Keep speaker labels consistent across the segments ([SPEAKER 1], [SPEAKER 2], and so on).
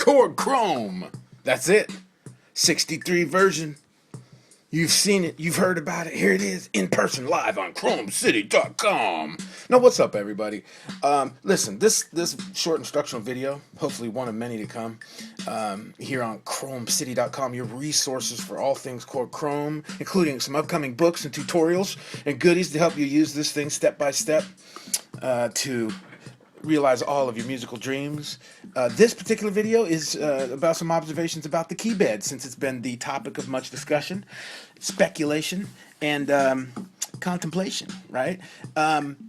[SPEAKER 1] Korg Krome. That's it. 63 version. You've seen it. You've heard about it. Here it is in person live on ChromeCity.com. Now, what's up, everybody? Listen, this short instructional video, hopefully one of many to come, here on ChromeCity.com, your resources for all things Korg Krome, including some upcoming books and tutorials and goodies to help you use this thing step by step to realize all of your musical dreams. This particular video is about some observations about the key bed, since it's been the topic of much discussion, speculation, and contemplation, right?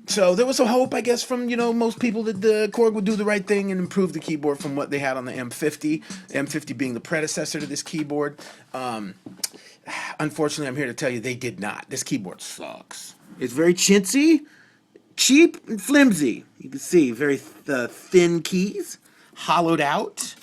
[SPEAKER 1] So there was a hope, I guess, from most people that the Korg would do the right thing and improve the keyboard from what they had on the M50. M50 being the predecessor to this keyboard. Unfortunately, I'm here to tell you they did not. This keyboard sucks. It's very chintzy, cheap, and flimsy. You can see very thin keys, hollowed out.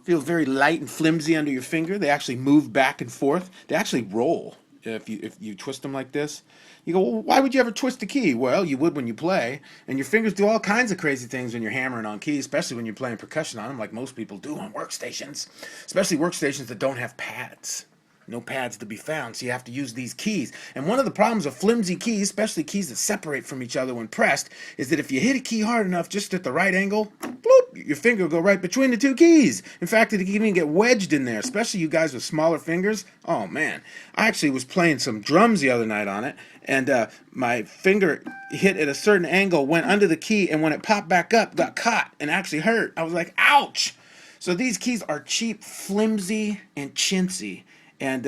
[SPEAKER 1] Feel very light and flimsy under your finger. They actually move back and forth. They actually roll if you twist them like this. You go, well, why would you ever twist a key? Well, you would when you play, and your fingers do all kinds of crazy things when you're hammering on keys, especially when you're playing percussion on them, like most people do on workstations, especially workstations that don't have pads. No pads to be found, so you have to use these keys. And one of the problems of flimsy keys, especially keys that separate from each other when pressed, is that if you hit a key hard enough, just at the right angle, bloop, your finger will go right between the two keys. In fact, it can even get wedged in there, especially you guys with smaller fingers. Oh man, I actually was playing some drums the other night on it, and my finger hit at a certain angle, went under the key, and when it popped back up, got caught and actually hurt. I was like, ouch! So these keys are cheap, flimsy, and chintzy. And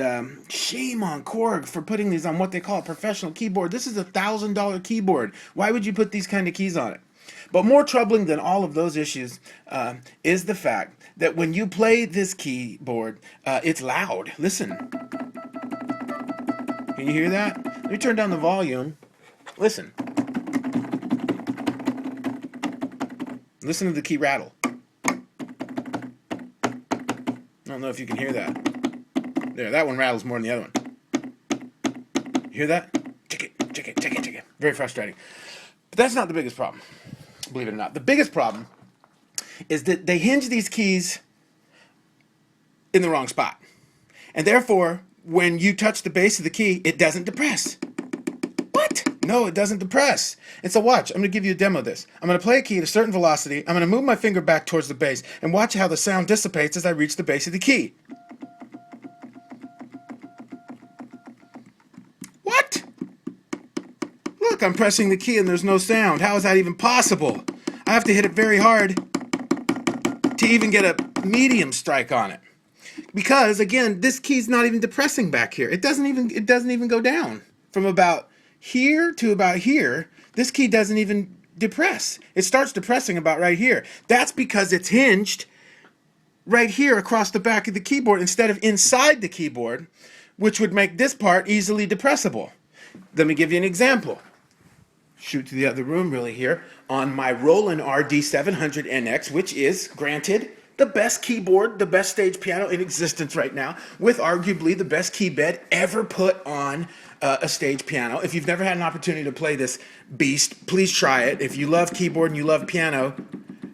[SPEAKER 1] shame on Korg for putting these on what they call a professional keyboard. This is $1,000 keyboard. Why would you put these kind of keys on it? But more troubling than all of those issues is the fact that when you play this keyboard, it's loud. Listen. Can you hear that? Let me turn down the volume. Listen. Listen to the key rattle. I don't know if you can hear that. There, that one rattles more than the other one. You hear that? Tick it, tick it, tick it, tick it. Very frustrating. But that's not the biggest problem, believe it or not. The biggest problem is that they hinge these keys in the wrong spot. And therefore, when you touch the base of the key, it doesn't depress. What? No, it doesn't depress. And so watch, I'm going to give you a demo of this. I'm going to play a key at a certain velocity. I'm going to move my finger back towards the base and watch how the sound dissipates as I reach the base of the key. What? Look, I'm pressing the key and there's no sound. How is that even possible? I have to hit it very hard to even get a medium strike on it. Because again, this key's not even depressing back here. It doesn't even go down. From about here to about here, this key doesn't even depress. It starts depressing about right here. That's because it's hinged right here across the back of the keyboard instead of inside the keyboard, which would make this part easily depressible. Let me give you an example. Shoot to the other room really here. On my Roland RD700NX, which is, granted, the best keyboard, the best stage piano in existence right now, with arguably the best key bed ever put on a stage piano. If you've never had an opportunity to play this beast, please try it. If you love keyboard and you love piano,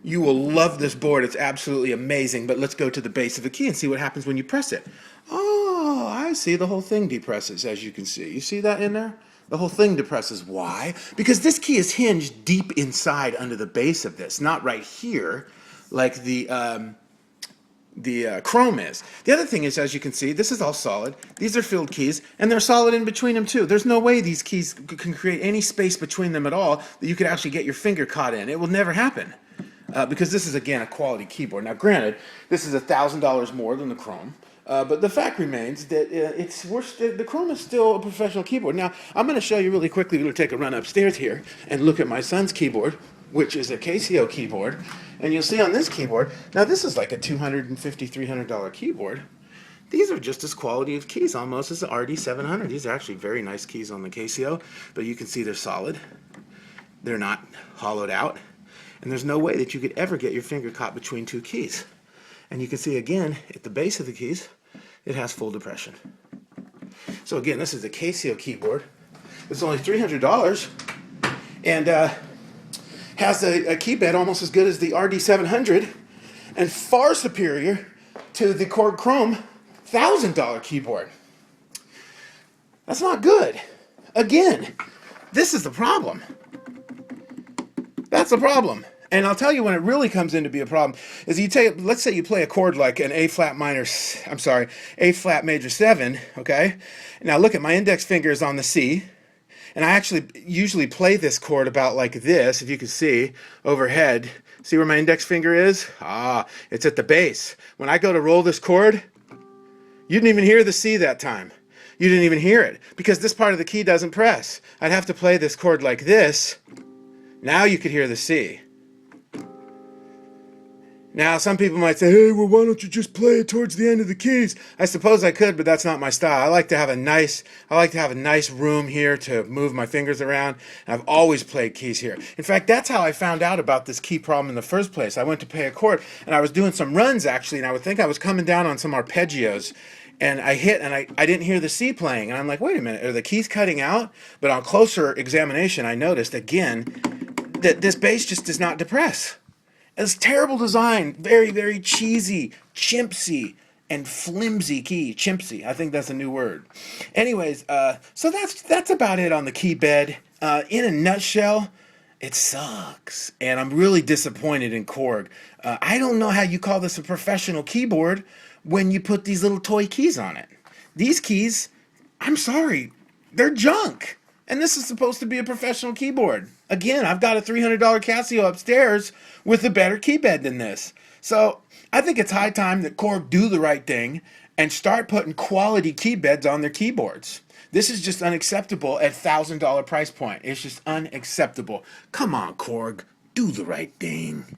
[SPEAKER 1] you will love this board. It's absolutely amazing. But let's go to the base of the key and see what happens when you press it. Oh, I see. The whole thing depresses, as you can see. You see that in there? The whole thing depresses. Why? Because this key is hinged deep inside under the base of this, not right here like the Chrome is. The other thing is, as you can see, this is all solid. These are filled keys, and they're solid in between them too. There's no way these keys can create any space between them at all that you could actually get your finger caught in. It will never happen. Because this is, again, a quality keyboard. Now, granted, this is $1,000 more than the Chrome, but the fact remains that the Chrome is still a professional keyboard. Now, I'm going to show you really quickly. We're going to take a run upstairs here and look at my son's keyboard, which is a Casio keyboard. And you'll see on this keyboard, now this is like a $250, $300 keyboard. These are just as quality of keys almost as the RD700. These are actually very nice keys on the Casio, but you can see they're solid. They're not hollowed out. And there's no way that you could ever get your finger caught between two keys. And you can see again, at the base of the keys, it has full depression. So again, this is a Casio keyboard. It's only $300 and has a key bed almost as good as the RD700. and far superior to the Korg Krome $1,000 keyboard. That's not good. Again, this is the problem. That's the problem. And I'll tell you when it really comes in to be a problem is let's say you play a chord like an A flat major 7, okay? Now look at my index finger is on the C, and I actually usually play this chord about like this, if you can see, overhead. See where my index finger is? Ah, it's at the bass. When I go to roll this chord, you didn't even hear the C that time. You didn't even hear it because this part of the key doesn't press. I'd have to play this chord like this. Now you could hear the C. Now some people might say, hey, well, why don't you just play it towards the end of the keys? I suppose I could, but that's not my style. I like to have a nice room here to move my fingers around. And I've always played keys here. In fact, that's how I found out about this key problem in the first place. I went to play a chord, and I was doing some runs actually, and I would think I was coming down on some arpeggios. And I hit, and I didn't hear the C playing. And I'm like, wait a minute, are the keys cutting out? But on closer examination, I noticed again that this bass just does not depress. It's terrible design, very, very cheesy, chimpsy, and flimsy key. Chimpsy, I think that's a new word. Anyways, so that's about it on the key bed. In a nutshell, it sucks, and I'm really disappointed in Korg. I don't know how you call this a professional keyboard when you put these little toy keys on it. These keys, I'm sorry, they're junk. And this is supposed to be a professional keyboard. Again, I've got a $300 Casio upstairs with a better key bed than this. So I think it's high time that Korg do the right thing and start putting quality key beds on their keyboards. This is just unacceptable at $1,000 price point. It's just unacceptable. Come on, Korg, do the right thing.